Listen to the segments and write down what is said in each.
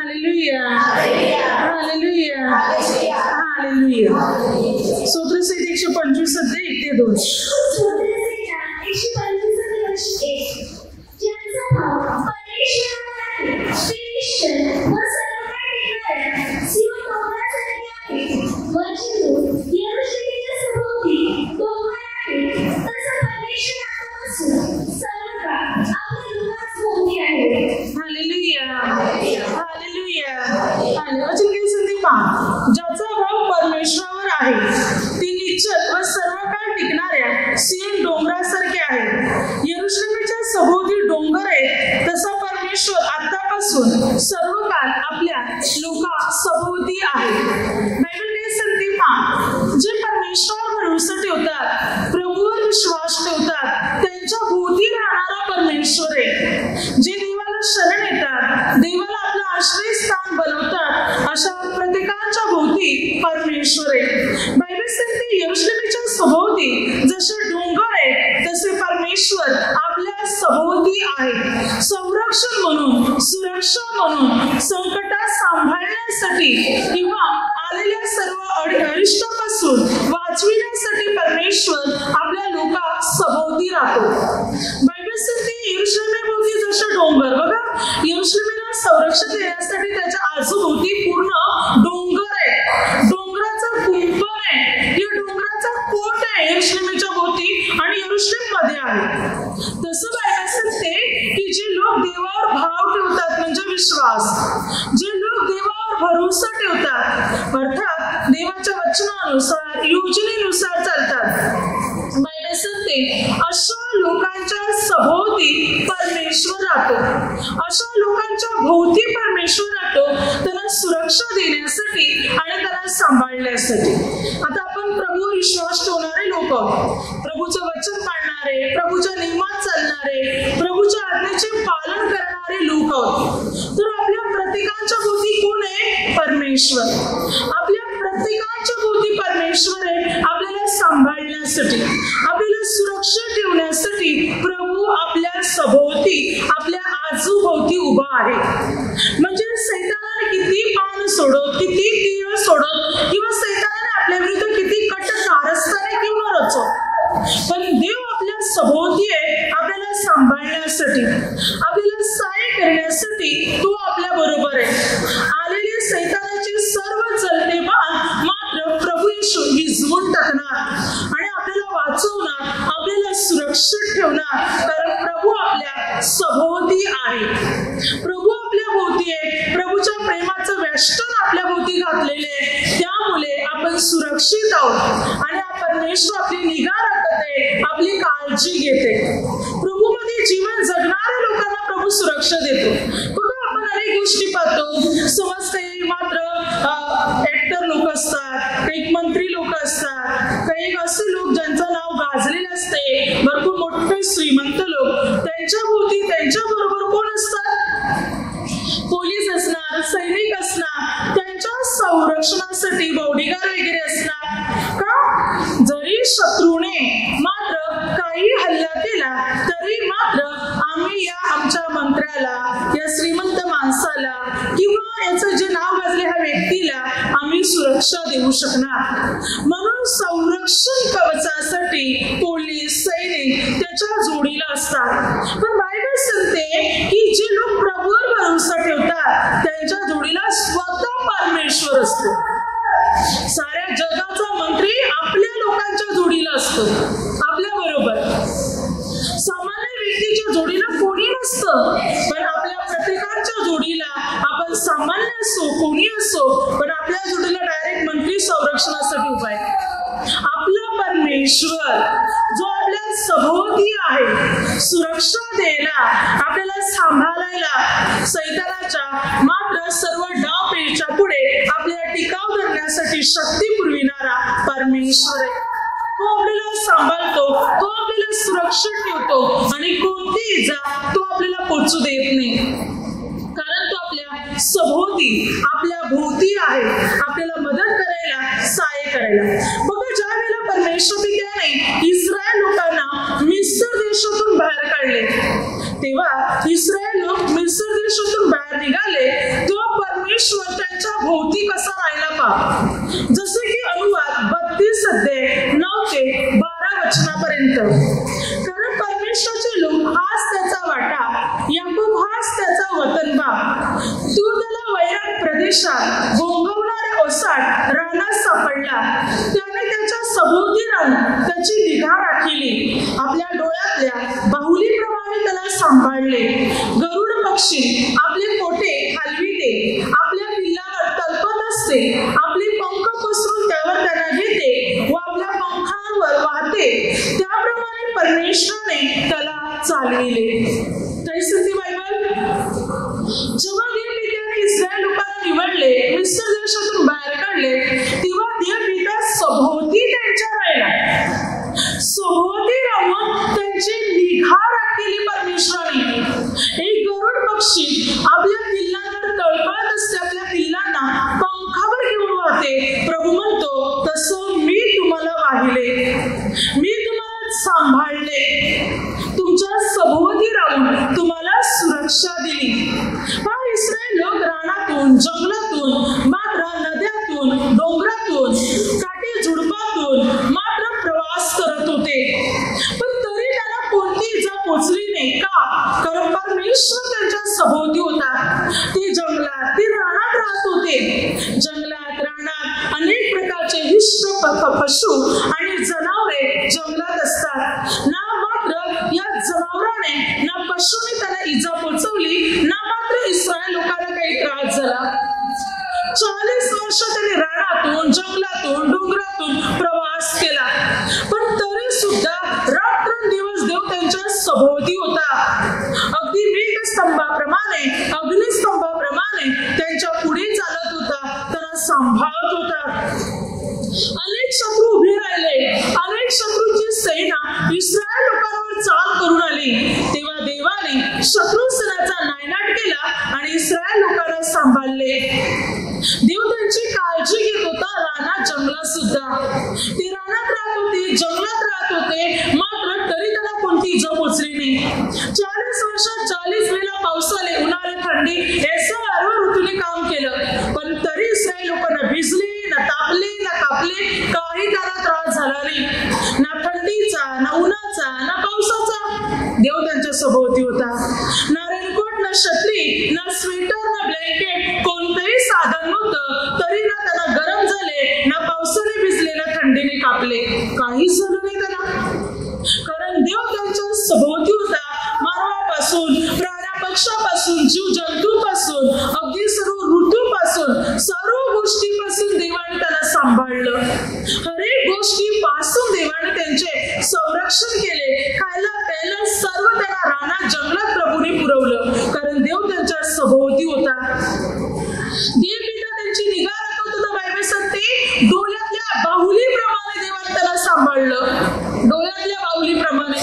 Hallelujah, hallelujah, hallelujah. स्तोत्रसहित 125 अध्याय 1 ते 2. ज्याचा भाव परमेश्वरावर आहे ती निश्चल व सर्व काळ टिकणाऱ्या सियन डोंगरासारखे आहे. यरूशलेमच्या सभोवती डोंगर आहे तसा परमेश्वर आतापासून सर्व काळ आपल्या लोका सभोवती आहे. बायबल काय सांगते पहा, जे परमेश्वरावर भरोसा ठेवतात, प्रभूवर विश्वास ठेवतात, त्यांच्या भोवती राहणारा परमेश्वर आहे. जे देवाला शरण येतात, देवाला आपलं आश्रयस्थान बनवतात, अशा प्रत्येकाच्या भोवती परमेश्वर आहे. बायबल सांगते यरूशलेमच्या सभोवती जसे डोंगर आहे तसे परमेश्वर आपल्या सभोवती आहे. संरक्षण म्हणून, सुरक्षा म्हणून, संकटात सांभाळण्यासाठी किंवा आलेल्या सर्व अरिष्टापासून वाचविण्यासाठी परमेश्वर आपल्या लोका सभोवती राहतो. बायबल सांगते यरूशलेमेभोवती जसे डोंगर, बघा यरूशलेमेला संरक्षण देण्यासाठी त्याच्या आजूभोवती पूर्ण डोंगर आहे, डोंगराचा कुंपण आहे, या डोंगराचा कोट आहे यरूशलेमेच्या भोवती आणि यरूशलेम मध्ये आहे. तसं बायबल सांगते की जे लोक देवावर भाव ठेवतात म्हणजे विश्वास, जे लोक देवावर भरोसा ठेवतात अर्थात देवाच्या वचनानुसार, योजनेनुसार चालतात, बायबल सांगते अशा लोकांच्या सभोवती परमेश्वर राहतो. अशा लोकांच्या भोवती परमेश्वर राहतो त्यांना सुरक्षा देण्यासाठी आणि त्यांना सांभाळण्यासाठी. आता आपण प्रभूवर विश्वास ठेवणारे लोक, प्रभूचं वचन पाळणारे, प्रभूच्या नियमात चालणारे, प्रभूच्या आज्ञेचे पालन करणारे लोक आहोत. तर आपल्या प्रत्येकाच्या भोवती कोण आहे? परमेश्वर. आपल्या प्रत्येकाच्या भोवती परमेश्वर आहे आपल्याला सांभाळण्यासाठी, आपल्याला सुरक्षित ठेवण्यासाठी. प्रभू आपल्या सभोवती, आपल्या आजूभोवती उभा आहे. म्हणजे सैतानाने किती पान सोडत, किती तीर सोडत किंवा सैतानाने आपल्या विरुद्ध किती कट कारस्थाने किंवा रचो, पण देव आपल्या सभोवती आहे आपल्याला सांभाळण्यासाठी, आपल्याला सहाय्य करण्यासाठी. तो आपल्या बरोबर आहे. आलेले सैतानाचे सर्व चलते बाण मात्र प्रभू येशू विझवून टाकणार आणि आपल्याला वाचवणार, आपल्याला सुरक्षित ठेवणार, कारण प्रभू आपल्या सभोवती आहे. प्रभू आपल्या भोवती आहे. प्रभूच्या प्रेमाचं वेष्टन आपल्या भोवती घातलेले आहे. त्यामुळे आपण सुरक्षित आहोत आणि परमेश्वर आपली निगा राखते, आपली काळजी घेते. प्रभूमध्ये जीवन जगणाऱ्या लोकांना प्रभू सुरक्षा देतो. बघा आपण अनेक गोष्टी पाहतो, समज काही मात्र ऍक्टर लोक असतात, काही मंत्री लोक असतात, काही असे लोक ज्यांचं नाव गाजलेलं असते, भरपूर मोठे श्रीमंत लोक, त्यांच्या भोवती त्यांच्या बरोबर कोण असतात? पोलीस असणार, सैनिक असणार, त्यांच्या संरक्षणासाठी बॉडीगार्ड वगैरे असणार. का? जरी शत्रूने मात्र काही हल्ला केला तरी मात्र आम्ही या आमच्या मंत्र्याला, या श्रीमंत माणसाला किंवा याचं जे नाव गाजले ह्या व्यक्तीला आम्ही सुरक्षा देऊ शकणार. म्हणून संरक्षण कवचासाठी पोलीस, सैनिक त्याच्या जोडीला असतात. पण बायबल सांगते की जे लोक प्रभूवर भरोसा ठेवतात त्यांच्या जोडीला स्वतः परमेश्वर असतो. साऱ्या जगाचा मंत्री आपल्या लोकांच्या जोडीला असतो, आपल्या बरोबर. सामान्य व्यक्तीच्या जोडीला कोणी नसतं, पण आपल्या प्रत्येकाच्या जोडीला, आपण सामान्य असो कोणी असो, पण आपल्या जोडीला डायरेक्ट मंत्री संरक्षणासाठी उभा आहे. आपला परमेश्वर जो आपल्या सभोवती आहे, सुरक्षा द्यायला, आपल्याला सांभाळायला, सैतानाच्या मात्र सर्व डावपेच्या पुढे आपल्याला टिकाव धरण्यासाठी शक्ती पुरविणारा परमेश्वर आहे. तो आपल्याला सांभाळतो, तो आपल्याला सुरक्षित ठेवतो आणि कोणती इजा तो आपल्याला पोचू देत नाही, कारण तो आपल्या सभोवती, आपल्या भोवती आहे, आपल्याला मदत करायला, सहाय्य करायला. बघा ज्या वेळेला परमेश्वर त्याने इस्रायल लोकांना मिस्र देशातून बाहेर काढले, तेव्हा इस्रायल लोक मिस्र देशातून बाहेर निघाले तेव्हा पहा, जसे की अनुवाद 32 अध्याय 9 ते 12 वचनापर्यंत. कारण परमेश्वराचे लोक हाच त्याचा वाटा, याकूब हाच त्याचा वतनबा. तू त्याला वैराग प्रदेशात गोंगवणाऱ्या ओसाड रानात सापडला. त्याने त्याच्या सभोवती राहून त्याची निगा राखिली. आपल्या डोळ्यातल्या बाहुलीप्रमाणे त्याला सांभाळले. गरुड पक्षी आपले पोटे हलविते, आपल्या पिल्लावर तलपत असते, आपले पंख पसरून त्यावर त्यांना घेते व आपल्या पंखांवर वाहते, त्याप्रमाणे परमेश्वराने त्याला चालविले. कैसे बायबल. जेव्हा देवपित्याने इस्रायल लोकांना निवडले, मिस्र देशातून बाहेर काढले, तेव्हा देवपिता सभोवती त्यांच्या राहिला. सभोवती राहून त्यांची निगा राखली परमेश्वराने. एक गरुड पक्षी आपल्या पिल्लांवर तळपळत असते, आपल्या पिल्लांना पंखावर घेऊन वाहते. प्रभू म्हणतो, तसं मी तुम्हाला वाहिले, मी तुम्हाला सांभाळले, तुमच्या सभोवती राहून तुम्हाला सुरक्षा दिली. पण इस्रायल लोक रानातून, जंगलातून, मात्र नद्यातून, डोंगरातून, काठी झुडपातून मात्र प्रवास करत होते. पण तरी त्यांना कोणती इजा पोचली नाही. का? कारण परमेश्वर त्यांच्या सभोवती होता. ते जंगलात, ते रानात राहत होते. जंगलात, रानात अनेक प्रकारचे हिंस्र पशु आणि जनावरे जंगलात असतात. ना मात्र या जनावराने ना पशुने त्यांना इजा पोचवली, ना मात्र इस्रायल लोकांना काही त्रास झाला. 40 वर्ष त्यांनी रानातून, जंगलातून, डोंगरातून प्रवास केला. पण तरी सुद्धा रात्रंदिवस देव त्यांच्या सभोवती होता. अगदी मेघस्तंभाप्रमाणे, अग्निस्तंभाप्रमाणे त्यांच्या पुढे चालत होता, त्यांना सांभाळत होता. अनेक शत्रू उभे राहिले, अनेक शत्रूंची सेना इस्रायल लोकांवर चाल करून आली. तेव्हा देवाने शत्रू सेनेचा नायनाट केला आणि इस्रायल लोकांना सांभाळले. देव त्यांची काळजी घेत होता रानात, जंगलात सुद्धा. ते रानात राहत होते, जंगलात राहत होते, मात्र तरी त्यांना कोणती इजा पोचली नाही. 40 वर्षात 40 वेळेला पाऊस आले, उन्हाळे, थंडी हे सर्व ऋतूने काम केलं. पण तरी इस्रायल लोकांना भिजले ना, तापले ना, कापले, काही त्याला त्रास झाला नाही. ना थंडीचा, ना उन्हाचा, ना पावसाचा. देव त्यांच्या सभोवती होता. ना रेनकोट, ना छत्री, ना स्वेटर, ना ब्लँकेट, कोणतंही साधन नव्हतं. तरी ना त्यांना गरम झाले, ना पावसाने भिजले, ना थंडीने कापले, काहीच झालं नाही त्यांना. कारण देव त्यांच्या सभोवती होता. मानवापासून, प्राण्या पक्षापासून, जीव जंतूपासून, अगदी सर्व ऋतूपासून, सर्व गोष्टीपासून देवाने त्यांना सांभाळलं. हरेक गोष्टीपासून देवाने त्यांचे संरक्षण केले. खायला प्यायला सर्व त्यांना रानात, जंगलात प्रभूने पुरवलं. कारण देव त्यांच्या सभोवती होता. देवपिता त्यांची निगा राखत होता. बायबल सांगते, डोळ्यातल्या बाहुलीप्रमाणे देवाने त्याला सांभाळलं. डोळ्यातल्या बाहुलीप्रमाणे.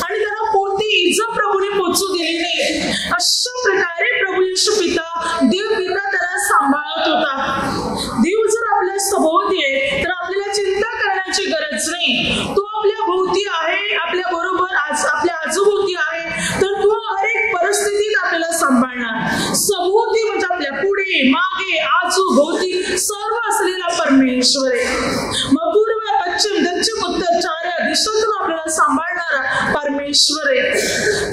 आणि त्यांना कोणती इजा प्रभूने पोचू दिली नाही. अशा प्रकारे प्रभू येशू पिता, देवपिता त्याला सांभाळत होता. देव जर आपल्या सभोवती आहे तर आपल्याला चिंता करण्याची गरज नाही. तो आपल्या भोवती आहे, आपल्या बरोबर आपल्या आजूभोवती आहे, तर तो हरेक परिस्थितीत आपल्याला सांभाळणार. सभोवती म्हणजे आपल्या पुढे, मागे, आजूभोवती सर्व असलेला परमेश्वर आहे. मग पूर्व, पश्चिम, दक्षिण, उत्तर चार दिशातून आपल्याला सांभाळणारा परमेश्वर आहे.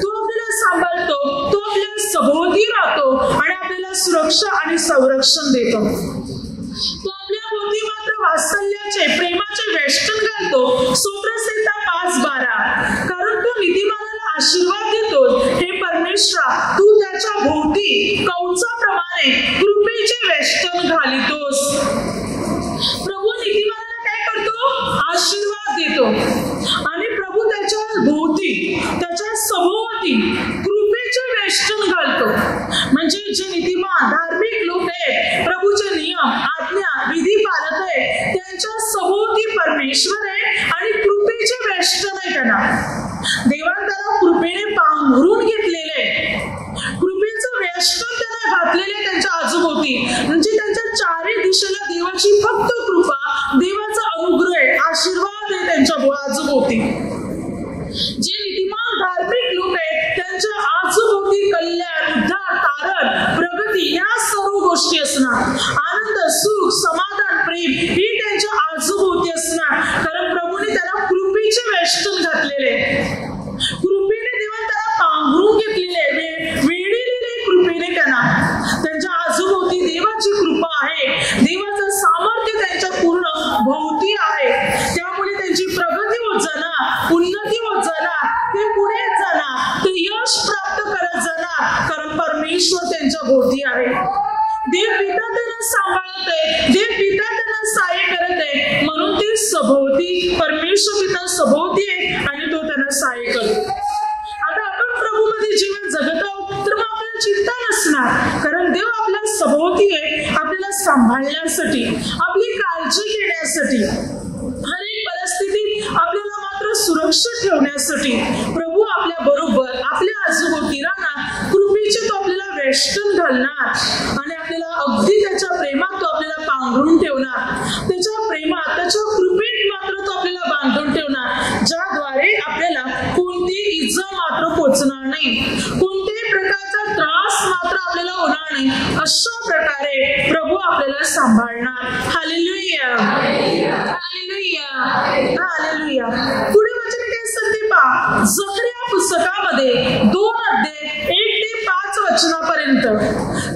तो आपल्याला सांभाळतो, तो आपल्या सभोवती राहतो आणि आपल्याला सुरक्षा आणि संरक्षण देतो. तो आपल्या भोवती मात्र वात्सल्याचे, प्रेमाचे वेष्टन घालतो. स्तोत्रसंहिता 5:12. कारण तो नीतिमानाला आशीर्वाद देतो. हे परमेश्वरा, तू त्याच्या भोवती कवचाप्रमाणे कृपेचे वेष्टन घालितोस. प्रभू नीतिमानाला काय करतो? आशीर्वाद देतो. आणि प्रभू त्याच्या भोवती, त्याच्या सभोवती कृपेचे वेष्टन घालतो. म्हणजे जे नीतिमान, धार्मिक लोक आहेत, प्रभूचे नियम, आज्ञा, विधी पाळत आहे, त्यांच्या सभोवती परमेश्वर आहे आणि कृपेचे वेष्टन आहे त्यांना. देवाने त्याला कृपेने पांघरून घेतलेले, कृपेचं वेष्टन त्यांना घातलेले त्यांच्या आजूभोवती. म्हणजे त्यांच्या चारी दिशेला देवाची फक्त कृपा, देवाचा अनुग्रह, आशीर्वाद आहे त्यांच्या आजूभोवती. जे नीतिमान धार्मिक लोक आहेत त्यांच्या आजूभोवती कल्याण, उद्धार, तारण, प्रगती या सर्व गोष्टी असणार. आनंद, सुख, समाधान, सलीम ही त्यांच्या आजूभोवती असणार, कारण प्रभूने त्याला कृपेचे वेष्टन घातलेले, कृपेने देवाने त्याला पांघरून घेतलेले, वेढलेले कृपेने त्यांच्या आजूभोवती देवाची कृपा आहे, देवाचं सामर्थ्य त्यांच्या पूर्ण भोवती आहे. त्यामुळे त्यांची प्रगती होत जाणार, उन्नती होत जाणार, ते पुढे जाणार, ते यश प्राप्त करत जाणार, कारण परमेश्वर त्यांच्या भोवती आहे. देव पिता त्यांना सांभाळते, देव पिता त्यांना सहाय्य करते, म्हणून ते सभोवती, परमेश्वर पिता सभोवती आहे आणि तो त्यांना सहाय्य करतो. आता आपण प्रभूमध्ये जीवन जगत आहोत तर मग आपल्याला चिंता नसणार, कारण देव आपल्या सभोवती आहे, आपल्याला सांभाळण्यासाठी, आपली काळजी घेण्यासाठी, हर एक परिस्थितीत आपल्याला मात्र सुरक्षित ठेवण्यासाठी प्रभू आपल्या बरोबर, आपल्या आजूभोवती राहणार, कृपेचे तो आपल्याला वेष्टन घालणार आणि आपल्याला अगदी त्याच्या प्रेमात तो आपल्याला पांघरून ठेवणार, त्याच्या प्रेमात, त्याच्या कृपेत मात्र तो आपल्याला बांधून ठेवणार, ज्याद्वारे आपल्याला कोणती इजा मात्र पोचणार नाही, कोणत्याही प्रकारचा त्रास मात्र आपल्याला होणार नाही. अशा प्रकारे प्रभू आपल्याला सांभाळणार. Hallelujah, hallelujah, hallelujah. पुढे वचन काय सांगते पहा, जकरिया पुस्तकामध्ये 2 अध्याय 1 ते 5 वचनापर्यंत.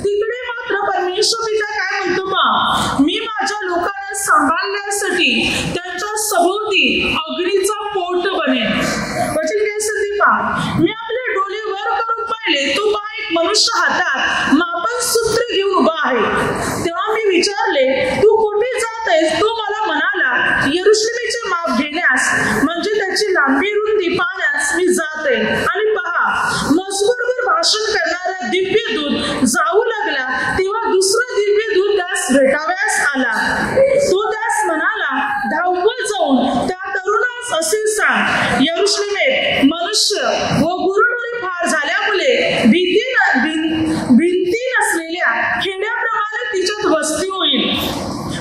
तिकडे मात्र परमेश्वर पिता काय म्हणतो पहा, मी माझ्या लोकांना सांभाळण्यासाठी त्यांच्या सभोवती अग्नीचा पोट बनेन. वचन काय सांगते पहा, मी आपले डोळे वर करून पाहिले, तो पहा एक मनुष्य हातात मापन सूत्र घेऊन उभा आहे. तेव्हा मी विचारले, तू कुठे जात आहेस? तो मला म्हणाला, यरुशलेमीचे माप घेण्यास, म्हणजे त्याची लांबी रुंदी पाहण्यास मी जात आहे. आणि पहा, मजबूरवर भाषण करणारा दिव्य दूत जाऊ लागला, तेव्हा दुसरा दिव्य दूत त्यास भेटाव्यास आला. तो त्यास म्हणाला, धावत जाऊन त्या तरुणास असे सांग, यरुशलेमेत मनुष्य व गुरुढोरे फार झाल्यामुळे भिंती नसलेल्या खेड्याप्रमाणे तिच्यात वस्ती होईल.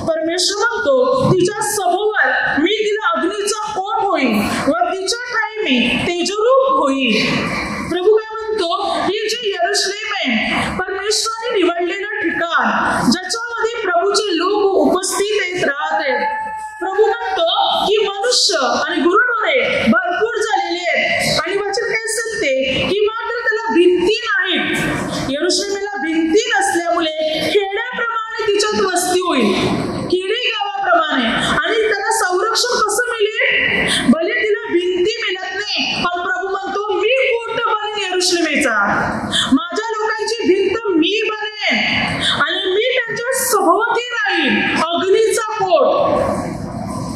परमेश्वर म्हणतो, तिच्या सभोवर मी तिला अग्नीचा पोट होईल व तिच्या ठाई मी तेजरूप होईल. प्रभू काय म्हणतो, ही जी यरुशलेम आहे, परमेश्वराने निवडलेलं ठिकाण, ज्याच्यामध्ये प्रभूचे लोक उपस्थित आहेत, राहत. प्रभू म्हणतो की मनुष्य आणि गुरुढोरे भरपूर झालेले आहेत आणि वचन काय सांगते की मात्र त्याला भिंती नाहीत. यरुशलेमेला भिंती नसल्यामुळे खेड्याप्रमाणे तिच्यात वस्ती होईल, खेडे गावाप्रमाणे. आणि त्याला संरक्षण कसं मिळेल? भले तिला भिंती मिळत नाही, पण प्रभू म्हणतो, मी कोट बनेन यरुशलेमेचा, माझ्या लोकांची भिंत मी बनेन आणि मी त्यांच्या सभोवती राहील. अग्नीचा कोट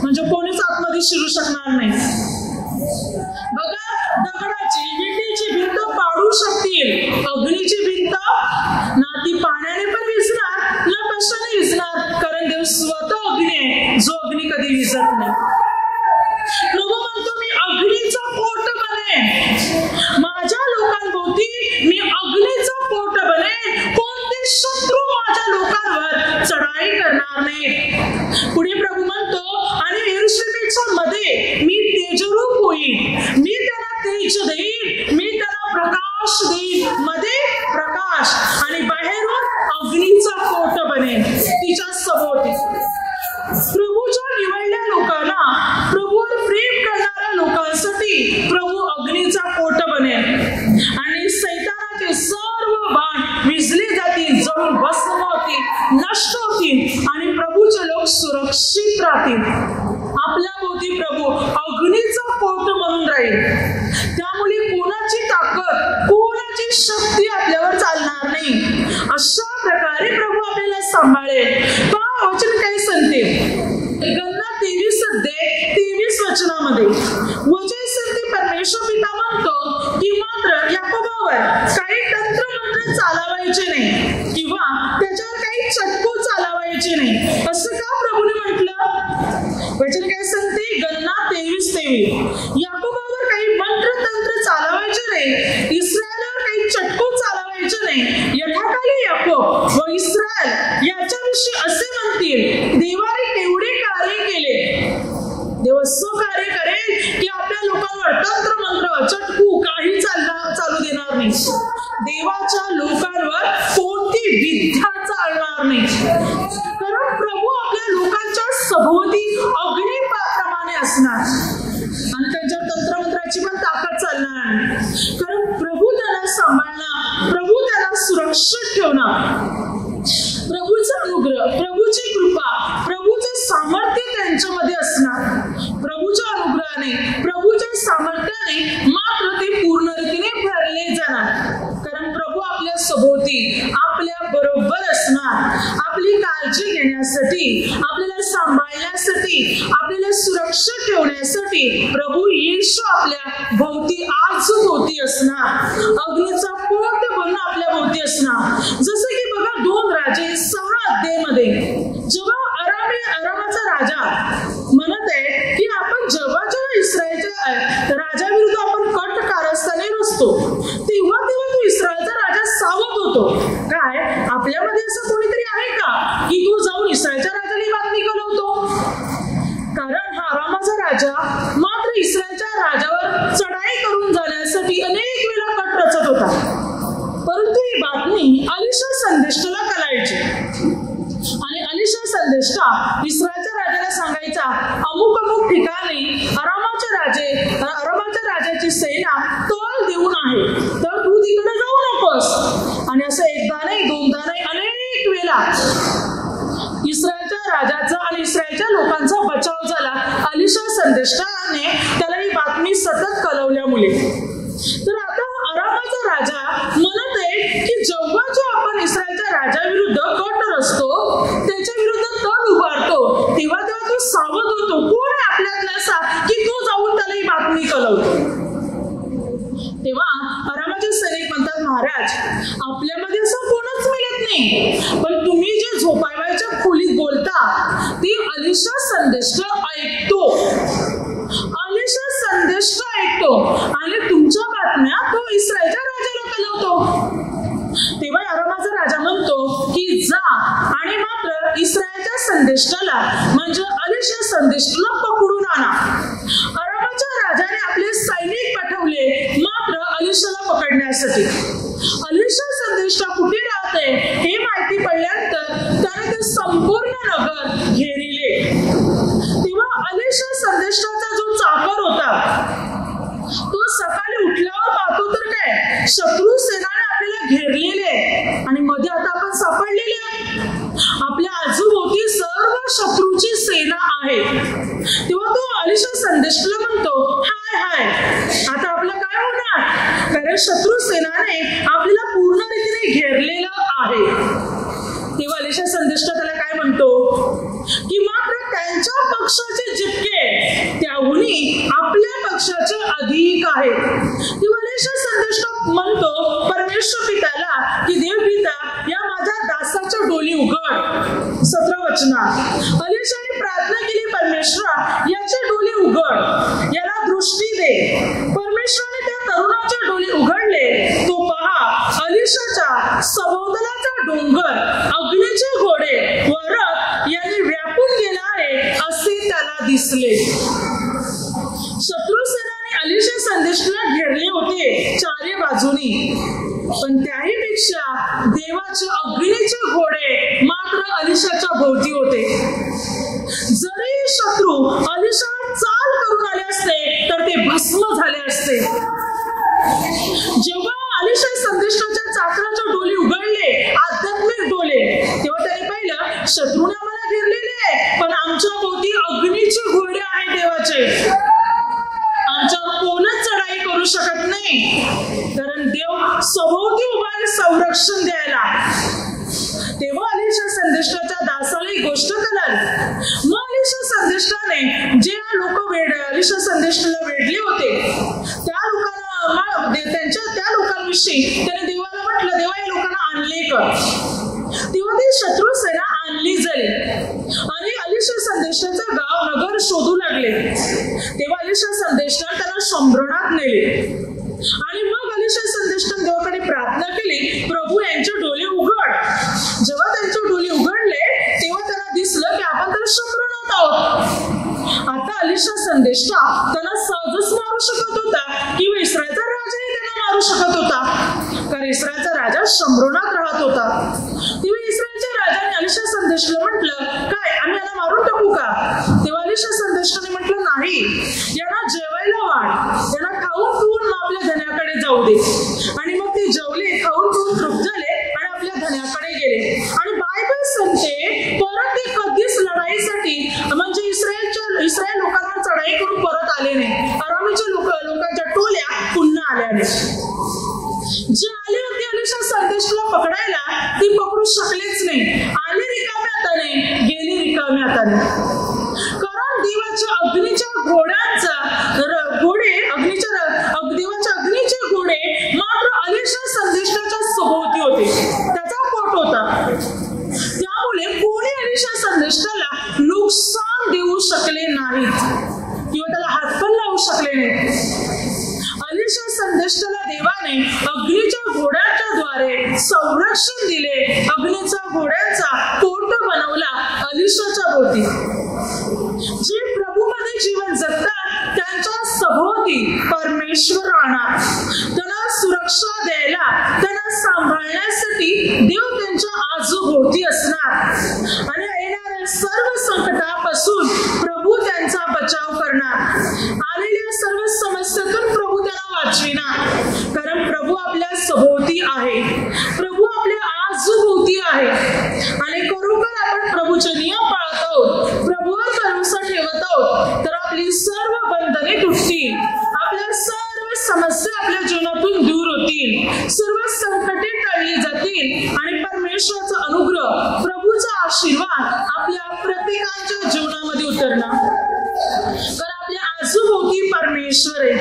म्हणजे कोणीच आतमध्ये शिरू शकणार नाही. बघा, दगडाची, विटेची भिंत पाडू शकतील, अग्नीची भिंत ना ती पाण्याने पण विझणार ना कशाने विझणार, कारण देव स्वतः अग्नी आहे, जो अग्नी कधी विझत नाही. प्रभू म्हणतो, मी अग्नीचा पोट बनेन, माझ्या लोकांभोवती मी अग्नीचा पोट बनेन, कोणते शत्रू माझ्या लोकांवर चढाई करणार नाही. पुढे प्रभू म्हणतो, आणि यरुशलेमेच्या मध्ये मी तेजरूप होईल, मी त्याला तेज देईन, मी त्याला प्रकाश देईन, मध्ये प्रकाश आणि बाहेरून अग्नीचा पोट बनेन तिच्या सभोवती. प्रभूच्या निवडल्या लोकांना, प्रभूवर प्रेम करणाऱ्या लोकांसाठी प्रभू अग्नीचा पोट बनेल आणि सैतानाचे सर्व बाण विझले जातील, जळून भस्म होतील, नष्ट होतील आणि प्रभूचे लोक सुरक्षित राहतील. आपल्या भोवती प्रभू अग्नीचा पोट म्हणून राहील. त्यामुळे कोणाची ताकद, कोणाची शक्ती आपल्यावर चालणार नाही. अशा प्रकारे प्रभू आपल्याला सांभाळेल. पहा वचन काय सांगते, गणना 23 अध्याय 23 वचनामध्ये वचन सांगते, परमेश्वर पिता म्हणतो की मात्र याकोबावर काही तंत्रमंत्र चालवायचे नाही किंवा त्याच्यावर काही चटको चालवायचे नाही. असं का प्रभूने म्हटलं? वचन काय सांगते, गणना 23:23, याकोबावर काही मंत्र तंत्र चालवायचे नाही, इस्रायलावर काही चटको चालवायचे नाही. यथाकाली याकोब व इस्रायल याच्याविषयी असे म्हणतील, देवाने केवढे कार्य केले. देव असं कार्य करेल की आपल्या लोकांवर तंत्र मंत्र चटकू काही चालू देणार नाही. देवाच्या लोकांवर कोणती विद्या चालणार नाही, कारण प्रभू आपल्या लोकांच्या ठेवणं, प्रभूचा अनुग्रह, प्रभूची कृपा, प्रभूचं सामर्थ्य त्यांच्यामध्ये असणार. प्रभूच्या अनुग्रहाने, प्रभूच्या सामर्थ्याने मात्र ते पूर्ण रीतीने भरले जाणार. कारण प्रभू आपल्या सभोवती आपल्या बरोबर असणार. आपली काळजी घेण्यासाठी, आपल्याला सांभाळण्यासाठी, आपल्याला सुरक्षित ठेवण्यासाठी प्रभू येशू आपल्या भोवती आजभोवती असणार. अग्नीचा पोट बनून आपल्या भोवती असणार. जसं की बघा 2 राजे 6 अध्यायामध्ये जेव्हा अरामाचा राजा म्हणत आहे की आपण जेव्हा इस्रायलच्या राजाविरुद्ध आपण कट कारस्थाने रचतो, तेव्हा तो इस्रायलचा राजा सावध होतो. काय आपल्यामध्ये असं कोणीतरी आहे का की तो जाऊन इस्रायलच्या राजाला बातमी कळवतो? कारण हा अरामाचा राजा मात्र इस्रायलच्या राजावर चढाई करून जाण्यासाठी अनेक वेळा कट रचत होता. परंतु ही बातमी अलिशा संदेष्टाला कळायची आणि अलिशा संदेष्टा इस्रायलच्या राजाला सांगायचा, अमुक ठिकाणी अरामाच्या राजाची सेना तोल देऊन आहे, तर तू तिकडे जाऊ नकोस. आणि असं एकदा नाही, दोनदा नाही, अनेक वेळा इस्रायलच्या राजाचा आणि इस्रायलच्या लोकांचा बचाव झाला अलिशा संदेष्टाने त्याला ही बातमी सतत कळवल्यामुळे. तर आता अरामाचा राजा म्हणत आहे की जेव्हा आपण इस्रायलच्या राजाविरुद्ध कट रचतो, त्याच्या विरुद्ध तळ उभारतो, तेव्हा तो सावध होतो. कोण आहे आपल्यातला असा की तो जाऊन त्याला ही बातमी कळवतो? तेव्हा अरामाचे सैनिक म्हणतात, महाराज आपल्यामध्ये असं कोणच मिळत नाही, पण तुम्ही जे झोपायच्या खोलीत बोलता ते अलिशा संदेष्ट ऐकतो. अलिशा संदेष्ट ऐकतो आणि तुमच्या बातम्या तो इस्रायलच्या राजाला कळवतो. तेव्हा अरामाचा राजा म्हणतो की जा आणि मात्र इस्रायलच्या संदेष्टाला म्हणजे अलिशा संदेष्टाला पकडून आणा. अरामाच्या राजाने आपले सैनिक पाठवले मात्र अलिशाला पकडण्यासाठी. अलिशा संदेष्टा कुठे राहते हे माहिती पडल्यानंतर त्याने ते संपूर्ण नगर घेरिले. तेव्हा अलिशा संदेष्टाचा जो चाकर होता तो सकाळी उठल्यावर पाहतो तर काय शत्रू सेनाने आपल्याला घेरलेले आणि मध्ये आता आपण सापडलेले. आपल्या आजूभोवती सर्व शत्रूची सेना आहे. तेव्हा तो अलिशा संदेष्टाला म्हणतो, हाय आता आपलं काय होणार? कारण शत्रू सेनाने आपल्याला पूर्ण रीतीने घेरलेलं आहे. तेव्हा अलिशा संदेष्टा त्याला काय म्हणतो की मात्र त्यांच्या पक्षाचे जितके त्याहूनही आपल्या पक्षाचे अधिक आहे. तेव्हा अलिशा संदेष्टा म्हणतो परमेश्वर पित्याला की देव पिता या माझ्या दासाच्या डोली उघड. 17 वचनात अलिशाने प्रार्थना केली, परमेश्वरा याच्या डोली उघड, याला दृष्टी दे. परमेश्वराने त्या तरुणाच्या डोली उघडले. तो पहा अलिशाच्या सभोवतालचा डोंगर, अग्नीचे घोडे व रथ यांनी व्यापून गेला आहे असे त्याला दिसले. शत्रू सेनाने अलिशा संदेशाला घेरले होते चारी बाजूनी, पण त्याहीपेक्षा देवाचे अग्नीचे घोडे मात्र अलिशाच्या भोवती होते. जरी शत्रू अलिशावर चाल करून आले असते तर ते भस्म झाले असते. जेव्हा अलिशा संदेशाच्या चाकराच्या डोली उघडले, आध्यात्मिक डोले, तेव्हा त्याने पाहिलं शत्रूने आम्हाला घेरलेले, पण आमच्या भोवती अग्नीचे घोडे आहेत देवाचे. आमच्यावर कोणच चढाई करू शकत नाही, कारण देव सभोवती उभा आहे संरक्षण द्यायला. तेव्हा अलिशा संदेष्टाच्या दासाला ही गोष्ट कळाली. मग अलिशा संदेष्टाने जे लोक अलिशा संदेष्टाला वेढले होते त्या लोकांविषयी त्याने देवाला म्हटलं, देवा या लोकांना आणले कर. तेव्हा ती शत्रू सेना आणली झाली आणि अलिशा संदेष्टाचं गाव नगर शोधू लागले. तेव्हा अलिशा संदेष्टा त्यांना शंभरणात नेले आणि मग अलिशा संदेष्टाने देवाकडे प्रार्थना केली, प्रभू यांचे डोळे उघड. जेव्हा त्यांचे डोळे उघडले तेव्हा त्यांना दिसलं की आपण तर शंभरणात आहोत. आता अलिशा संदेष्टा त्यांना सहजच मारू शकत होता किंवा इस्रायलचा राजाही त्यांना मारू शकत होता, कारण इस्रायलचा राजा शंभरणात राहत होता. तेव्हा इस्रायलच्या राजाने अलिशा संदेशाला म्हटलं, काय आम्ही यांना मारून टाकू का? तेव्हा अलिशा संदेशाने म्हटलं, नाही, यांना जेवायला वाढ, यांना खाऊन पिऊन आपल्या धन्याकडे जाऊ दे. आणि मग ते जेवले, खाऊन पिऊन तृप्त झाले आणि आपल्या घोड्याने. जे आले होते अलिशा संदेशाला पकडायला, ती पकडू शकलेच नाही. आले रिकाम्या हाताने, गेली रिकाम्या हाताने. कारण देवाच्या अग्नीच्या घोड्यांचा देवाच्या अग्नीचे घोडे मात्र अलिशा संदेशाच्या सभोवती होते. त्याचा पोट होता. त्यामुळे कोणी अलिशा संदेशाला नुकसान देऊ शकले नाहीत किंवा त्याला हातपण लावू शकले नाहीत. अलिशा संदेशाला देवाने अग्नीच्या घोड्याच्या द्वारे संरक्षण दिले. अग्नीच्या घोड्यांचा पोट बनवला अलिशाच्या भोवती. जे प्रभूमध्ये जीवन जगतात त्यांच्या सभोवती परमेश्वर राहणार. त्यांना सुरक्षा द्यायला, त्यांना सांभाळण्यासाठी देव त्यांच्या आजूभोवती असणार आणि येणाऱ्या सर्व संकटापासून प्रभू त्यांचा बचाव करणार. आलेल्या सर्व समस्येतून प्रभू त्यांना वाचविणार. कारण प्रभू आपल्या सभोवती आहे, प्रभू आपल्या आजूभोवती आहे. आणि खरोखर आपण प्रभूचे नियम पाळत आहोत, प्रभूवर भरोसा ठेवत आहोत, तर आपली सर्व बंधने तुटतील, आपल्या सर्व समस्या आपल्या जीवनातून दूर होतील, सर्व संकटे टळली जातील आणि परमेश्वराचा अनुग्रह, प्रभूचा आशीर्वाद आपल्या प्रत्येकाच्या जीवनामध्ये उतरणार. कारण आपल्या आजूभोवती परमेश्वर आहे,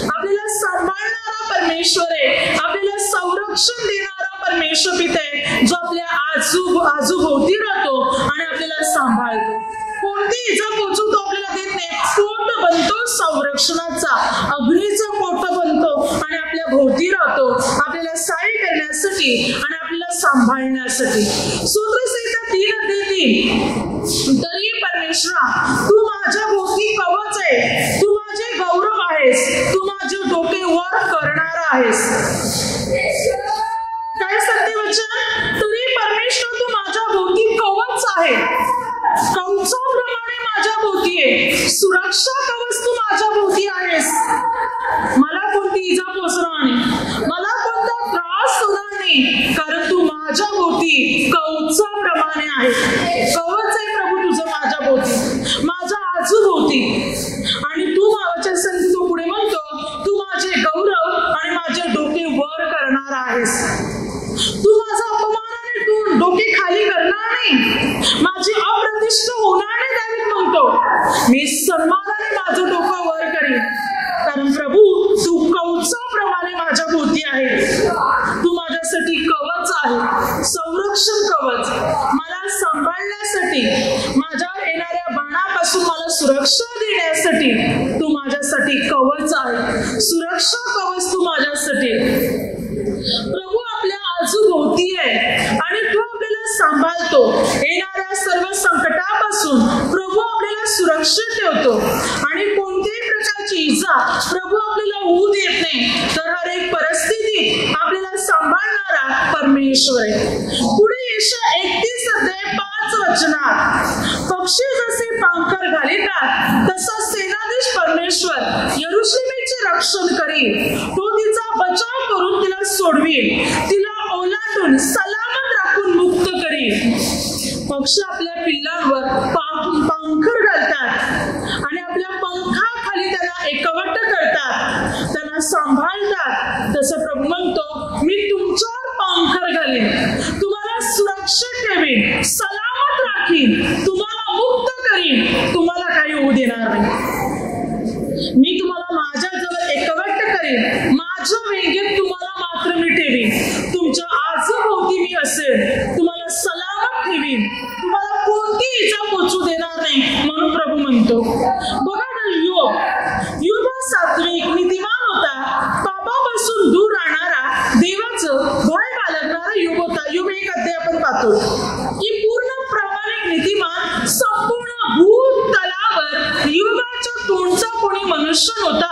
आपल्याला सांभाळणारा परमेश्वर आहे, आपल्याला संरक्षण देणारा परमेश्वर पिता आहे, जो आपल्या आजूभोवती राहतो आणि आपल्याला सांभाळतो. कोणती इजा पोचू तो आपल्याला देत नाही. पोट बनतो संरक्षणाचा, अग्नीचा पोट बनतो आणि आपल्या भोवती राहतो, आपल्याला सहाय्य करण्यासाठी आणि आपल्याला सांभाळण्यासाठी. सूत्रसंहिता 3:3 तरी परमेश्वरा, तू माझ्या भोवती कवच आहे, तू माझे गौरव आहेस, तू माझे डोके वर करणारा आहेस. काय सत्यवचन? तरी परमेश्वर तू माझ्या भोवती कवच आहे, कवचाप्रमाणे माझ्या भोवती आहे, सुरक्षा कवच तू माझ्या भोवती आहेस. मला कोणती इजा पोचणार नाही, मला कोणता त्रास होणार नाही, कारण तू माझ्या भोवती कवचाप्रमाणे आहे. कवच आहे प्रभू तुझं माझ्या भोवती, माझ्या आजूभोवती. आणि तू मावाच्या संधी तो पुढे म्हणतो, तू माझे गौरव आणि माझे डोके वर करणार आहेस. तू माझा अपमानाने तू डोके खाली करणार नाही, माझी अप्रतिष्ठा होणार नाही. दावीद म्हणतो, मी सन्मानाने माझं डोकं वर करीन. कारण प्रभू तू कवचाप्रमाणे माझ्या भोवती आहे, तू माझ्यासाठी कवच आहे, संरक्षण कवच. मला सांभाळण्यासाठी, माझ्यावर येणाऱ्या बाणापासून मला सुरक्षा देण्यासाठी तू माझ्यासाठी कवच आहे, सुरक्षा कवच तू माझ्यासाठी. प्रभू आपल्या आजूभोवती आहे आणि तू आपल्याला सांभाळतो. येणाऱ्या सर्व संकटापासून प्रभू आपल्याला सुरक्षित ठेवतो आणि कोणत्याही प्रकारची इजा प्रभू आपल्याला होऊ देत नाही. तर हर एक परिस्थितीत आपल्याला सांभाळणारा परमेश्वर आहे. पुढे यशया 31:5 पक्षी जसे पांखर घालितात तसा सेनाधीश परमेश्वर यरुशलेमेचे रक्षण करील. तो तिचा बचाव करून तिला सोडवील, तिला ओलांडून सलामत राखून मुक्त करील. पक्षी आपल्या पिल्लांवर पांखर घालतात आणि आपल्या पंखाखाली त्यांना एकवट करतात, त्यांना सांभाळतात. तसं प्रभू म्हणतो, मी तुमच्यावर पांखर घालीन, तुम्हाला सुरक्षित ठेवीन, सलामत राखीन, तुम्हाला मुक्त करीन, तुम्हाला काही होऊ देणार नाही. मी तुम्हाला माझ्या जवळ एकवट करीन, माझ्या वेगेत तुम्हाला मात्र मी ठेवीन, तुमच्या आजूभोवती मी असेल, तुम्हाला सलामत ठेवीन, तुम्हाला कोणती इजा पोचू देणार नाही. म्हणून प्रभू म्हणतो. बघा ना, योग हा सात्विक नीतिमान होता, पापापासून दूर राहणारा, देवाचं भय बाळगणारा योग होता. योग 1 आपण पाहतो की पूर्ण प्रामाणिक नीतिमान संपूर्ण भूतलावर युगाच्या तोंडचा कोणी मनुष्य होता.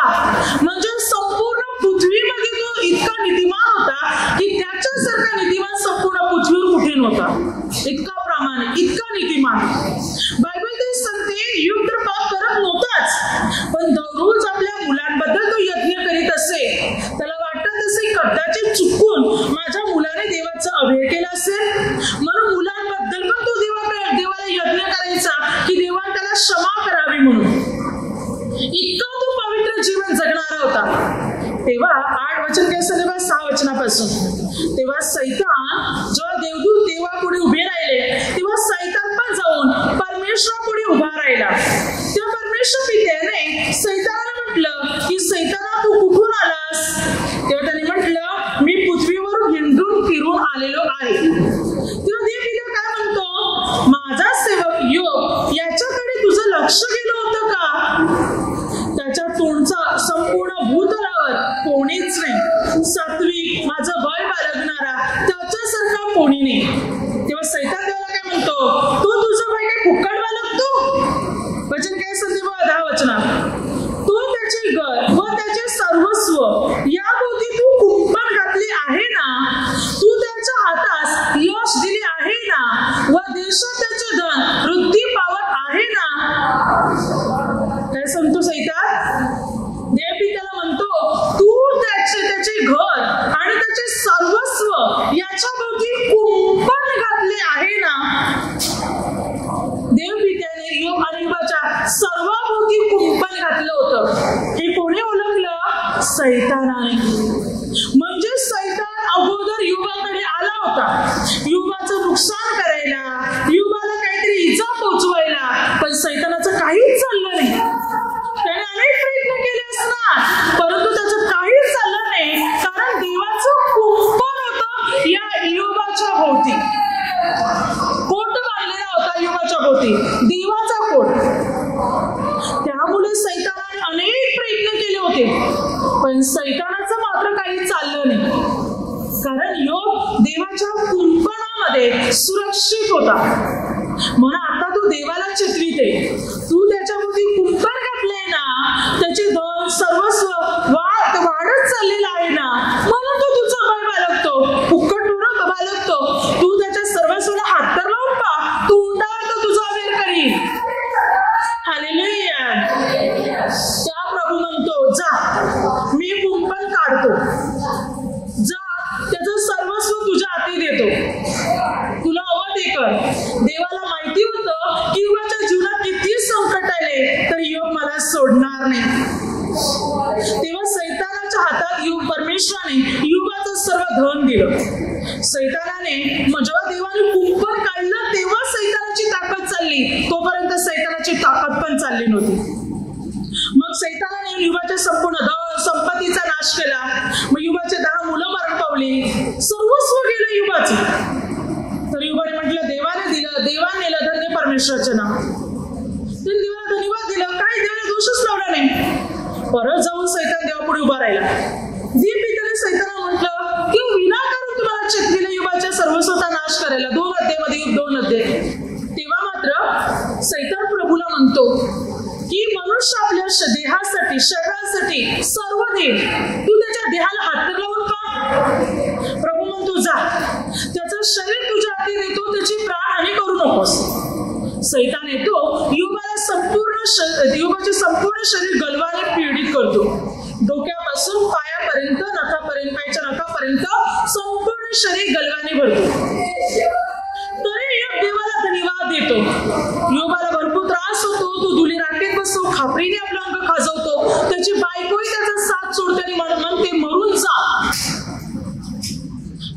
म्हणजे संपूर्ण पृथ्वीमध्ये तो इतका नीतिमान होता की त्याच्यासारखा नीतिमान संपूर्ण पृथ्वीवर कुठे नव्हता. इतका प्रामाणिक, इतका नीतिमान. बायबल ते सांगते युग तर पाप करत नव्हताच, पण दररोज आपल्या मुलांबद्दल तो यज्ञ करीत असे. त्याला वाटत असे कदाचित चुकून माझ्या मुलाने देवाचा अभय केला असेल, म्हणून मुलांबद्दल पण तो देवाला यज्ञ करायचा की देवाने त्याला क्षमा करावी म्हणून. इतका तो पवित्र जीवन जगणारा होता. तेव्हा 8 फुकट बालगतो. वचन काय सांगते बघा 10 वचनात, तू त्याचे घर व त्याचे सर्वस्व याभोवती तू कुंपण घातली आहे ना, तू त्याच्या हातास यश दिले आहे ना, व देशात त्याचे धन वृद्धी पावत आहे ना. काय सांगतो सैतान? देव त्याला म्हणतो तू त्याचे घर आणि त्याचे सर्वस्व याच्या भोवती कुंपण घातले आहे ना. देव पित्याने योग आणि युगाच्या सर्वाभोवती कुंपण घातलं होतं. हे कोणी ओळखलं? सैतानाने. म्हणजे सैतान अगोदर युगाकडे आला होता, युगाचं नुकसान करायला, युगाला काहीतरी इजा पोचवायला. पण सैतानाचं काहीच चाललं नाही. त्याने अनेक प्रयत्न केले असणार, परंतु त्याचं काहीच चाललं नाही. कारण देवाचं कुंपण होतं या युगाच्या भोवती. कोट बांधलेला होता युगाच्या भोवती, देवाचा कोट. त्यामुळे सैतानाने अनेक प्रयत्न केले होते, पण सैतानाचं मात्र काही चाललं नाही. कारण योग देवाच्या कुंपणामध्ये सुरक्षित होता. म्हणून आता तू देवाला चितविते, तू त्याच्याभोवती कुंपण घातलंय ना, त्याचे धन सर्वस्व वाढत चाललेलं आहे ना, म्हणून तो तुझा भय बाळगतो, फुकट उडत बाळगतो. तू त्याच्या सर्वस्वाला हात तर लावून पहा, तू उंडाळतो तुझा वेर करील. हालेलुया. त्या प्रभू म्हणतो जा, मी कुंपण काढतो, जा त्याचं सर्वस्व तुझ्या हाती देतो, तुला हवं ते कर. देवाला माहिती होतं की युगाच्या जीवनात किती संकट आले तर योग मला सोडणार नाही. तेव्हा सैतानाच्या हातात योग परमेश्वराने युगाचं सर्व धन दिलं. सैतानाने जेव्हा देवाने कुंपण काढलं तेव्हा सैतानाची ताकद चालली, तोपर्यंत सैतानाची ताकद पण चालली नव्हती. मग सैतानाने युगाच्या संपूर्ण संपत्तीचा नाश केला. मग युगाचे 10 मुलं मरण पावली, सर्वस्व गेलं युगाचं. तर युगाने म्हटलं देवाने दिलं, देवाने नेलं, धन्य परमेश्वराचं नाव. त्यांनी देवाला धन्यवाद दिलं, काही देवाने दोषच लावला नाही. परत जाऊन सैतान देवापुढे उभा राहिला. देव पित्याने सैतानाला म्हटलं की विनाकारण तुम्हाला चितविलं युगाच्या सर्वस्वचा नाश करायला. 2 अध्यायामध्ये 2 अध्याय. तेव्हा मात्र सैतान प्रभूला म्हणतो की मनुष्य आपल्या देहासाठी शरीरासाठी सर्व देव, तू त्याच्या देहाला हात तर लावून पहा. प्रभू म्हणतो जा, त्याचं शरीर तुझ्या हाती देतो, त्याची प्राणहानी करू नकोस. सैतान येतो, युगाचे संपूर्ण शरीर गलवाने पीडित करतो. डोक्यापासून पायापर्यंत, नखापर्यंत, पायाच्या नखापर्यंत संपूर्ण शरीर गलवाने भरतो. तरी योग देवाला धन्यवाद देतो. योगाला भरपूर त्रास होतो, तो धुली राखेत बसतो, खापरीने आपलं अंग खाजवतो, त्याची बायकोही त्याचा साथ सोडते आणि म्हणते मरून जा.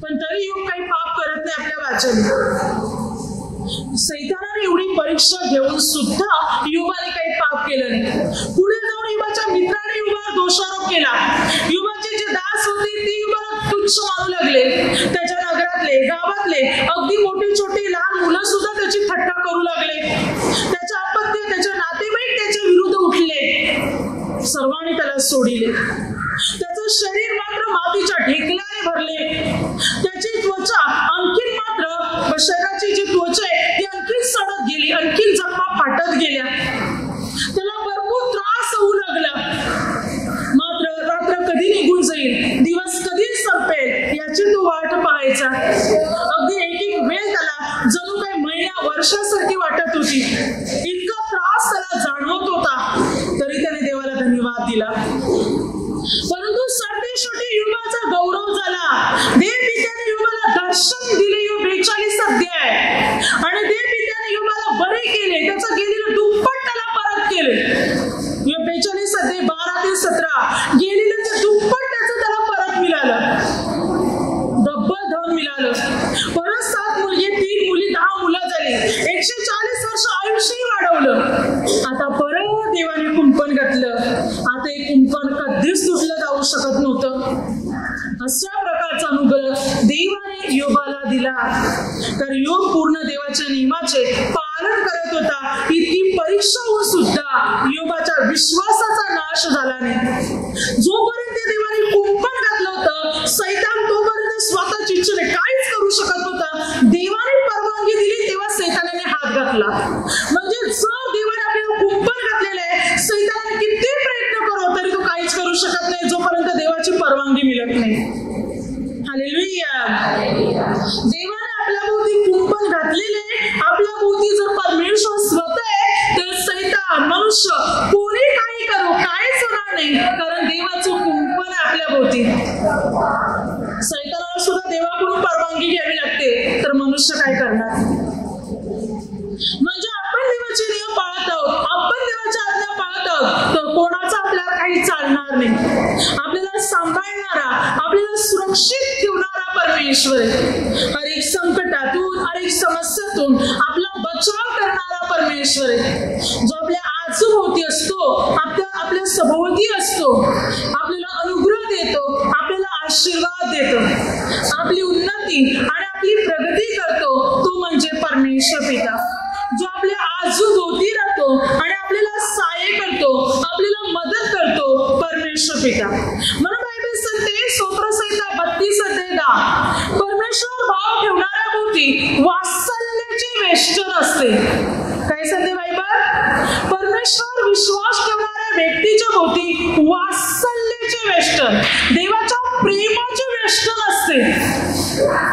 पण तरी योग काही पाप करत नाही आपल्या वाचन. सैतानाने एवढी परीक्षा घेऊन सुद्धा युगाने काही पाप केलं नाही. पुढे जाऊन युगाच्या मित्राने युगाला दोषारोप केला. युगाचे जे दास होते ते युगाला तुच्छ मानू लागले. त्याच्या नगरातले, गावातले, अगदी मोठी छोटी लहान मुलं सुद्धा त्याची थट्टा करू लागले. त्याच्या अपत्य, त्याचे नातेवाईक त्याच्या विरुद्ध उठले. सर्वांनी त्याला सोडिले. त्याचं शरीर मात्र मातीच्या ढेकल्याने भरले. त्याची त्वचा आणखीन मात्र, शरीराची जी त्वचा आहे ती आणखीन सडत गेली, आणखीन जखमा फाटत गेल्या. त्याला भरपूर त्रास होऊ लागला. मात्र रात्र कधी निघून जाईल, दिवस कधी संपेल याची तो वाट पाहायचा. अगदी एक वेळ त्याला जणू काही महिना वर्षासारखी वाटत होती. इतका त्रास त्याला जाणवत होता, तरी त्याने देवाला धन्यवाद दिला. परंतु सरतेशेवटी युगाचा गौरव झाला. देव पित्याने युगाला दर्शन दिले. 42 अध्याय. आणि देव पित्याने युगाला बरे केले, त्याचं गेलेलं दुप्पट त्याला परत केले. 42 अध्याय 12 ते 17. गेलेलं ते दुप्पट त्याचं त्याला परत मिळालं, डब्बल धन मिळालं. परत 7 मुलगी, 3 मुली, 10 मुलं झाली. 140 वर्ष आयुष्यही वाढवलं. आता परत देवाने कुंपण घातलं. आता एक कुंपण कधीच तुटलं जाऊ शकत नव्हतं. अशा प्रकारचा अनुग्रह देवाने योगाला दिला. तर योग पूर्ण देवाच्या नियमाचे पालन करत होता. इतकी परीक्षा होऊन सुद्धा योगाच्या विश्वासाचा नाश झाला नाही. जोपर्यंत देवाने कुंपण घातलं होतं, सैतान तोपर्यंत स्वतःची इच्छेने काहीच करू शकत होता. देवाने परवानगी दिली तेव्हा सैतानाने हात घातला. म्हणजे जर देवाने आपल्याला कुंपण घातलेलं आहे, सैतानाने किती प्रयत्न करो तरी तो काहीच करू शकत नाही जोपर्यंत देवाची परवानगी मिळत नाही. हालेलुया. देवाने आपल्या भोवती कुंपण घातलेले, आपल्या भोवती जर परमेश्वर स्वतः आहे तर सैतान, मनुष्य कोणी काही करो काहीच होणार नाही, कारण देवाचं कुंपण आहे आपल्या भोवती. सैतानाला सुद्धा देवाकडून परवानगी घ्यावी लागते, तर मनुष्य काय करणार? म्हणजे आपण देवाचे नियम पाळत आहोत, आपण देवाच्या आज्ञा पाळत आहोत, तर कोणाचं आपल्याला काही चालणार नाही. आपल्याला सांभाळणारा, आपल्याला सुरक्षित ठेवणारा परमेश्वर आहे. हर एक संकटातून, हर एक समस्यातून आपला बचाव करणारा परमेश्वर आहे, जो आपल्या आजूभोवती असतो, आपल्या सभोवती असतो, आपल्याला अनुग्रह देतो, आपल्याला आशीर्वाद देतो, आपली उन्नती आणि आपली प्रगती करतो. तो म्हणजे परमेश्वर पिता, जो आपल्या आजूभोवती राहतो आणि आपल्याला सहाय्य करतो, आपल्याला मदत करतो. परमेश्वर पिता. म्हणून बायबल सांगते स्तोत्रसंहिता 32:10, परमेश्वर भाव ठेवणाऱ्या भोवती वात्सल्याचे वेष्टन असते. काय सांगते बायबल? परमेश्वर विश्वास ठेवणाऱ्या व्यक्तीच्या भोवती वात्सल्याचे वेष्टन, देवाच्या प्रेमाचे वेष्टन असते.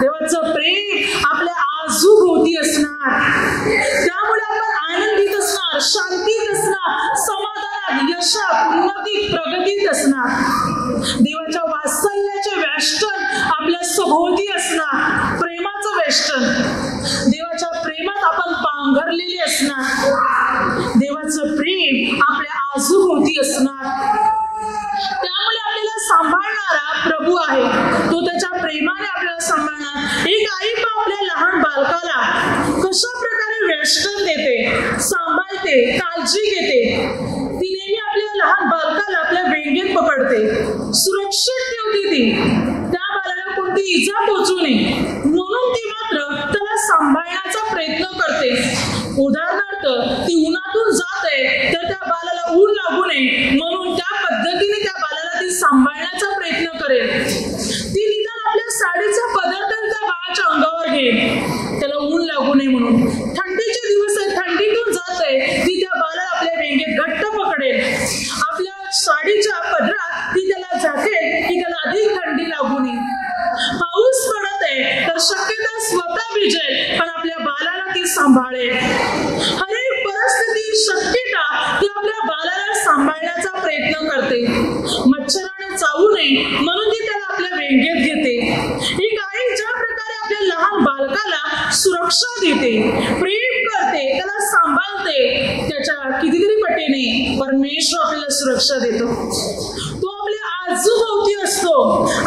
देवाचं प्रेम आपल्या आजूभोवती असणार, त्यामुळे आपण आनंदित असणार, शांतीत असणार, समाधानात, यशात, उन्नतीत, प्रगतीत असणार. देवाच्या वात्सल्याचे वेष्टन आपल्या सभोवती असणार, प्रेमाचं वेष्टन. देवाच्या प्रेमात आपण पांघरलेले असणार, देवाचं प्रेम आपल्या आजूभोवती असणार. त्यामुळे आपल्याला सांभाळणारा प्रभू आहे, तो त्याच्या प्रेमाने आपल्याला सांभाळणार. एक आई पण आपल्या लहान बालकाला कशा प्रकारे वेष्टन देते, सांभाळते, काळजी घेते. ती नेहमी आपल्या लहान बालकाला आपल्या वेंगेत पकडते, सुरक्षित ठेवते. ती त्या बाळाला कोणती इजा पोहोचू नये म्हणून ती मात्र त्याला सांभाळण्याचा प्रयत्न करते. उदाहरणार्थ ती उन्हातून जाते तर त्या बाळाला ऊन लागू नये म्हणून त्या पद्धतीने त्या बाळाला ती सांभाळण्याचा प्रयत्न करेल. ती निदान आपल्या साडीचा पदार्थ त्या बाळाच्या अंगावर घेईल, त्याला ऊन लागू नये म्हणून. थंडीचे दिवस आहे, थंडीतून जाते, ती त्या बाळाला आपल्या वेंगेत घट्ट पकडेल, आपल्या साडीच्या पदरात ती त्याला झाकेल की त्याला अधिक थंडी लागू नये. पाऊस पडत आहे तर शक्यता स्वतः भिजेल पण आपल्या बाळाला ती सांभाळेल. हर एक परिस्थिती, शक्यता ती आपल्या बाळाला सांभाळण्याचा प्रयत्न करते. मच्छराने चावू नये म्हणून ती त्याला आपल्या वेंगेत घेते. ही आई ज्या प्रकारे आपल्या लहान बालकाला सुरक्षा देते, प्रेम करते, त्याला सांभाळते, त्याच्या कितीतरी पटीने परमेश्वर आपल्याला सुरक्षा देतो. तो आपल्या आजूभोवती असतो,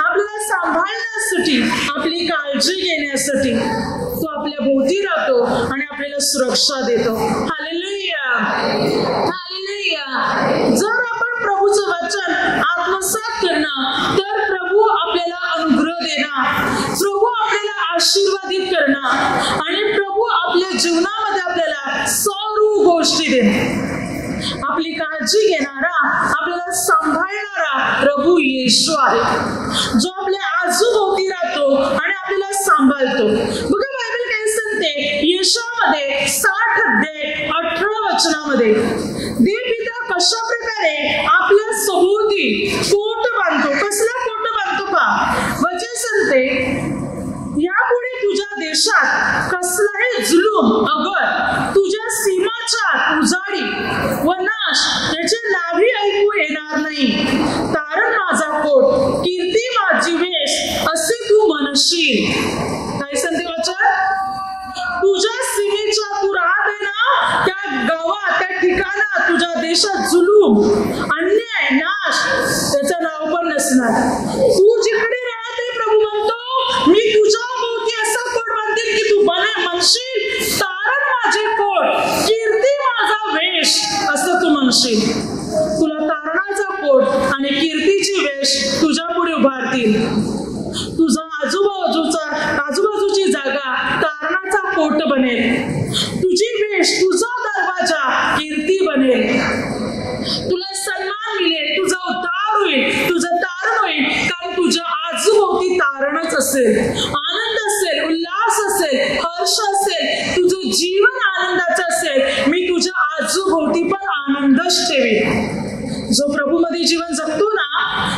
आपल्याला सांभाळण्यासाठी, आपली काळजी घेण्यासाठी. तो आपल्या भोवती राहतो आणि आपल्याला सुरक्षा देतो. Hallelujah, hallelujah. जर आपण प्रभूचं वचन आत्मसात करणार तर प्रभू आपल्याला अनुग्रह देणार, प्रभू आपल्याला आशीर्वादित करणार आणि प्रभू आपल्या जीवनामध्ये आपल्याला सर्व गोष्टी देणार. आपली काळजी घेणारा, आपल्याला सांभाळणारा प्रभू येशू आहे, जो आपल्या आजूभोवती राहतो आणि आपल्याला सांभाळतो. बघा बायबल काय सांगते यशामध्ये 60:18 देव पिता कशा प्रकारे आपल्या सभोवती कोट बांधतो. कसला कोट बांधतो का? वचन सांगते यापुढे तुझ्या देशात कसलाही जुलूम अगर तुझ्या सीमाच्या उजाडी व नाश याचे लाभी ऐकू येणार नाही. तारण माझा कोट, कीर्ती माझी वेश असे तू म्हणशील. काय सांगते वचन? तुझ्या सीमेच्या तू राहत आहे ना त्या गावात, त्या ठिकाणात, तुझ्या देशात जुलूम, अन्याय, नाश त्याचं नाव पण नसणार. तू जिकडे राहते प्रभू म्हणतो मी तुझ्या भोवती असा कोट बांधेल की तू म्हणशील तारण माझे कोट, कीर्ती माझा वेश असं तू म्हणशील. तुला तारणाचा कोट आणि कीर्तीची वेश तुझ्या पुढे उभारतील. तुझा आजूबाजूची जागा तारणाचा कोट बनेल, तुझी वेश, तुझा दरवाजा कीर्ती बनेल. तुला सन्मान मिळेल, तुझा उद्धार होईल, तुझं तारण होईल, कारण तुझ्या आजूभोवती तारणच असेल, आनंद असेल, उल्हास असेल, हर्ष असेल, तुझं जीवन आनंदात असेल मी तुझ्या आजूभोवती पण आनंदच ठेवेन. जो प्रभूमध्ये जीवन जगतो ना,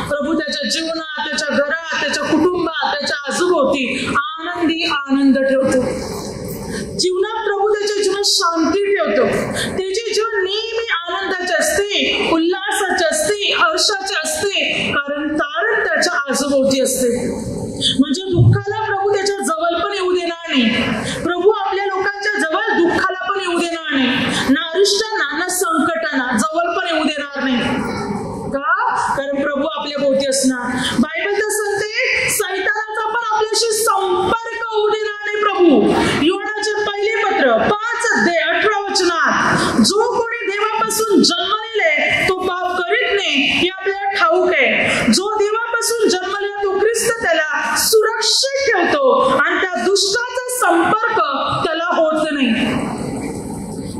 प्रभू त्याच्या जीवनात, त्याच्या घरात, त्याच्या कुटुंबात, त्याच्या आजूभोवती आनंद ठेवतो. जीवनात प्रभू त्याच्या जीवनात शांती ठेवतो. त्याचे जीवन नेहमी आनंदाचे असते, उल्हासाचे असते, हर्षाचे असते, कारण तारण त्याच्या आजूभोवती असते. म्हणजे दुःखाला प्रभू त्याच्या जवळ पण येऊ देणार नाही. प्रभू आपल्या लोकांच्या जवळ दुःखाला पण येऊ देणार नाही, ना अरिष्टांना ना संकटांना जवळ पण येऊ देणार नाही. का? कारण प्रभू आपल्या भोवती असणार. बायबल तर सांगते सैतानाचा पण आपल्याशी संपर्क होऊ देणार नाही प्रभू. योहानाचे पहिले पत्र 5:18 जो कोणी देवापासून जन्मलेले तो पाप करीत नाही हे आपल्याला ठाऊक आहे. जो देवापासून जन्मलेला तो ख्रिस्त त्याला सुरक्षित ठेवतो आणि त्या दुष्टाचा संपर्क त्याला होत नाही.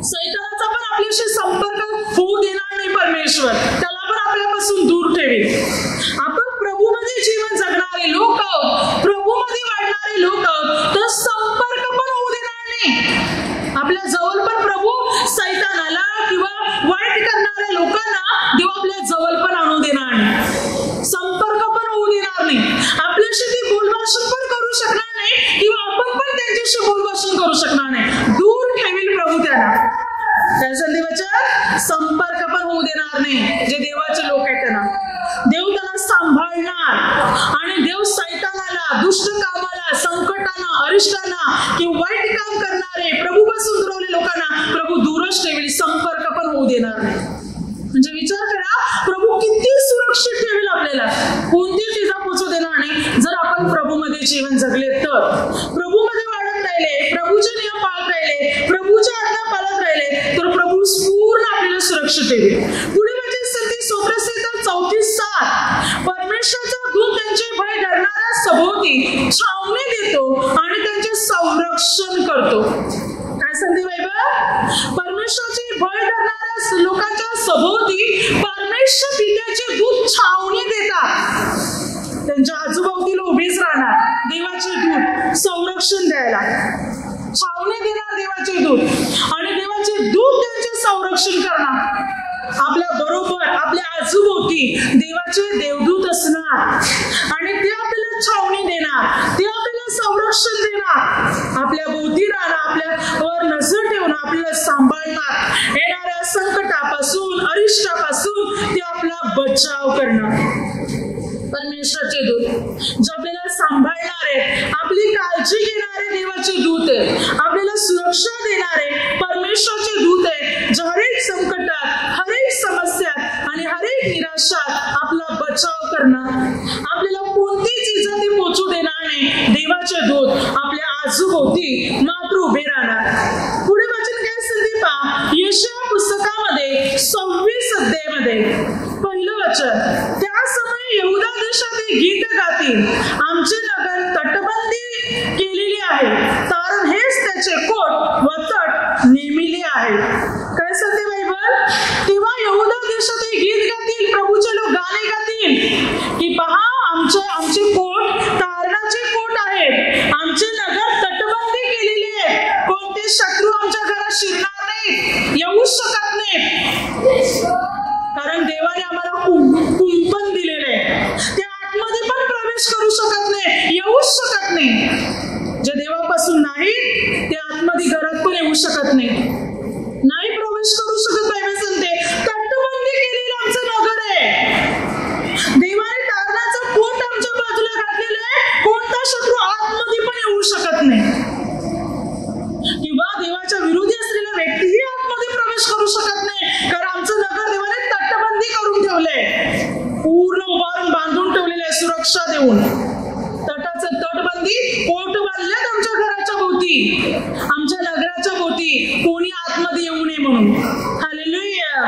सैतानाचा पण आपल्याशी संपर्क होऊ देणार नाही परमेश्वर, त्याला पण आपल्यापासून दूर ठेवेल. आपण प्रभूमध्ये जीवन जगणारे लोक आहोत, प्रभूमध्ये वाढणारे लोक आहोत, तर संपर्क पण होऊ देणार नाही. आपल्या जवळ पण प्रभू सैतानाला किंवा वाईट करणाऱ्या लोकांना देव आपल्या जवळ पण आणू देणार नाही, संपर्क पण होऊ देणार नाही. आपल्याशी ती बोलभाषण पण करू शकणार नाही किंवा आपण पण त्यांच्याशी बोलभाषण करू शकणार नाही. दूर ठेवेल प्रभू त्यांना. देवाच्या संपर्क पण होऊ देणार नाही. जे देवाचे लोक आहेत देव त्यांना सांभाळणार आणि देव सैतानाला, दुष्ट कामाला, संकटांना, अरिष्टांना किंवा वाईट काम करणारे प्रभूपासून दुरावले लोकांना प्रभू दूरच ठेवेल, संपर्क पण होऊ देणार नाही. म्हणजे विचार करा प्रभू किती सुरक्षित ठेवेल आपल्याला, कोणतीच इजा पोचू देणार नाही जर आपण प्रभूमध्ये जीवन जगले तर. प्रभूमध्ये वाढत राहिले, प्रभूचे नियम पाळत राहिले, प्रभूच्या आज्ञा पाळत राहिले तर प्रभू पूर्ण आपल्याला सुरक्षित ठेवेल. पुढे म्हणजे संधी स्तोत्रसंहिता 34:7 परमेश्वराचा दूत त्यांचे भय धरणाऱ्या सभोवती छावणी देतो आणि त्यांचे संरक्षण करतो. काय सांगते बायबल? परमेश्वराचे भय धरणाऱ्या लोकांच्या सभोवती परमेश्वर पित्याचे दूत छावणी देतात. त्यांच्या आजूबाजूला उभेच राहणार देवाचे दूत संरक्षण द्यायला. छावणी देणार देवाचे दूत आणि देवाचे दूत त्यांचे संरक्षण करणार. आपल्या बरोबर आपल्या आजूभोवती देवाचे देवदूत असणार आणि ते आपल्याला छावणी देणार, ते आपल्याला संरक्षण देणार, आपल्या भोवती राहणार, आपल्यावर नजर ठेवून आपल्याला सांभाळणार. येणाऱ्या संकटापासून, अरिष्टापासून ते आपला बचाव करणार. परमेश्वराचे दूत जे आपल्याला सांभाळणारे, आपली काळजी घेणारे देवाचे दूत आहे, आपल्याला सुरक्षा देणारे परमेश्वराचे दूत आहे, जे हरेक संकटात, हरेक समस्यात आणि हरेक निराशात आपला बचाव करणार. आपल्याला कोणतीच इजा ते पोचू देणार नाही. देवाचे दूत आपल्या आजूभोवती मात्र उभे राहणार. पुढे वचन काय सांगते पहा, यशाया पुस्तकामध्ये 26 अध्यायामध्ये पहिलं वचन, त्या समय यहूदा देशातील गीत गातील, आमचे नगर तटबंदी केलेली आहे, कारण हेच त्याचे कोट व तट नेमिले आहे. काय सांगते बायबल? तेव्हा यहूदा देशातील गीत गातील, प्रभूचे लोक गाणे गातील की पहा आमचे कोट तारणाचे कोट आहेत, आमचे नगर तटबंदी केलेली आहे, कोणते शत्रू आमच्या घरात शिरणार नाही, येऊ शकत नाही. कारण देवाने आम्हाला कुंपण दिलेले आहे, ते आतमध्ये पण प्रवेश करू शकत नाही, येऊ शकत नाही. जे देवापासून नाही ते आतमध्ये घरात पण येऊ शकत नाही प्रवेश करू शकत. बायबल सांगते तटबंदी केलेलं आमचं नगर आहे, देवाने तारणाचा कोट आमच्या बाजूला घातलेला आहे, कोणता शत्रू आतमध्ये पण येऊ शकत नाही किंवा देवाच्या विरोधी असलेला व्यक्तीही आतमध्ये प्रवेश करू शकत नाही. कारण आमचं नगर देवाने तटबंदी करून ठेवलंय, पूर्ण उभारून बांधून ठेवलेलं आहे सुरक्षा देऊन. तटाचं तटबंदी कोट बांधल्यात आमच्या घराच्या भोवती, आमच्या नगराच्या भोवती, कोणी आतमध्ये येऊ नये म्हणून. Hallelujah,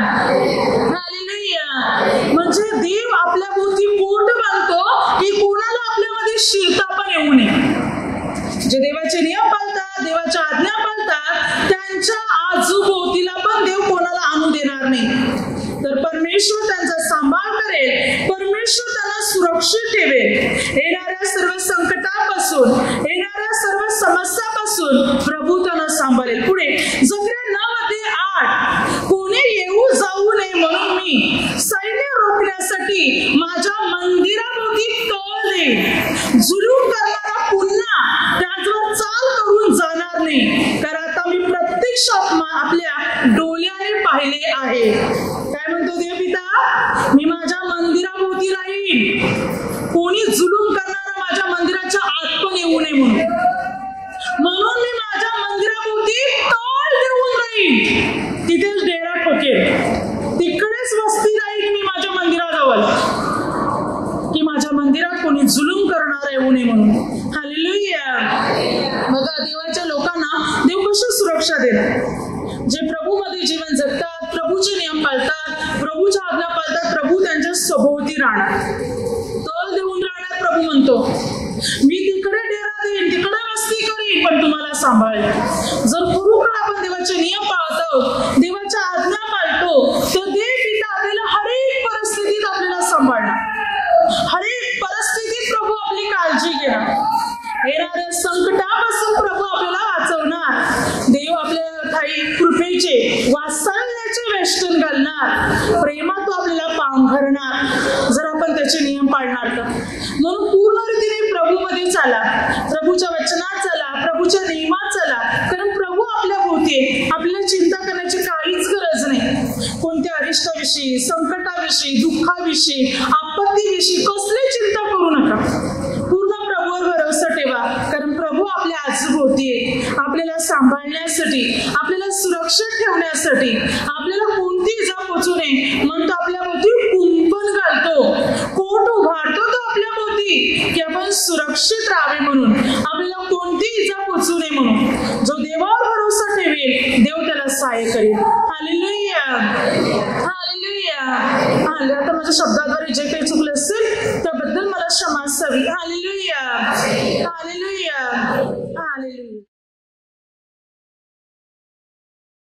hallelujah. म्हणजे देव आपल्या भोवती कोट बांधतो की कोणाला आपल्यामध्ये शिरता पण येऊ नये. जे देवाचे नियम पाळतात, देवाच्या आज्ञा पाळतात, त्यांच्या आजूभोवतीला पण देव कोणाला आणू देणार नाही. तर परमेश्वर त्यांचा सांभाळ करेल, परमेश्वर त्यांना सुरक्षित ठेवेल. येणाऱ्या सर्व संकटापासून, येणाऱ्या सर्व समस्यापासून प्रभू त्यांना सांभाळेल. पुढे जकरिया 9 प्रत्यक्ष आपल्या डोळ्याने पाहिले आहे. काय म्हणतो देवपिता? मी माझ्या मंदिराभोवती राहील, कोणी जुलूम करणारा माझ्या मंदिराच्या आत पण येऊ नये म्हणून मी माझ्या मंदिराभोवती तळ देऊन राहील, तिथेच डेरा ठोकेल, तिकडेच वस्ती राहील मी माझ्या मंदिराजवळ, की माझ्या मंदिरात कोणी जुलूम करणार येऊ नये म्हणून. हालेलुया. बघा, देवाच्या लोकांना देव कशी सुरक्षा देणार? जे प्रभूमध्ये जीवन जगतात, प्रभूचे नियम पाळतात, प्रभूच्या आज्ञा पाळतात, प्रभू त्यांच्या सभोवती राहणार, तळ देऊन राहणार. प्रभू म्हणतो मी तिकडे डेरा देईन, तिकडे वस्ती करीन, पण तुम्हाला सांभाळेल. जर खरोखर आपण देवाचे नियम पाळतो, देवाच्या आज्ञा पाळतो, तर देव पिता आपल्याला हरेक परिस्थितीत आपल्याला सांभाळणार, हरेक परिस्थितीत प्रभू आपली काळजी घेणार, येणाऱ्या संकटापासून प्रभू आपल्याला वाचवणार. देव आपल्या ठाई कृपेचे, वात्सल्याचे वेष्टन घालणार, प्रेमात तो आपल्याला पांघरणार, जर आपण त्याचे नियम पाळणार तर. म्हणून पूर्ण रीतीने प्रभूमध्ये चाला, प्रभूच्या वचनात चला, प्रभूच्या नियमात चला, कारण प्रभू आपल्या भोवती. आपल्याला चिंता करण्याची काहीच गरज नाही. कोणत्या अरिष्टाविषयी, संकटाविषयी, दुःखाविषयी, आपत्तीविषयी कसली चिंता करू नका. पूर्ण प्रभूवर भरोसा ठेवा, कारण प्रभू आपल्या आजूभोवती आहे, आपल्याला सांभाळण्यासाठी, आपल्याला सुरक्षित ठेवण्यासाठी, आपल्याला कोणती इजा पोचू नये म्हणतो आपल्या भोवती कुंपण घालतो, कोट उभारतो तो आपल्या भोवती, की आपण सुरक्षित राहावे म्हणून, आपल्याला कोणती इजा पोचू नये म्हणून. जो देवावर भरोसा ठेवेल, देव त्याला सहाय्य करेल. हालेलुया. हालेलुया. आता माझ्या शब्दाद्वारे जे काही चुकले असेल त्याबद्दल मला क्षमा असावी. हालेलुया. हालेलुया. हालेलुया.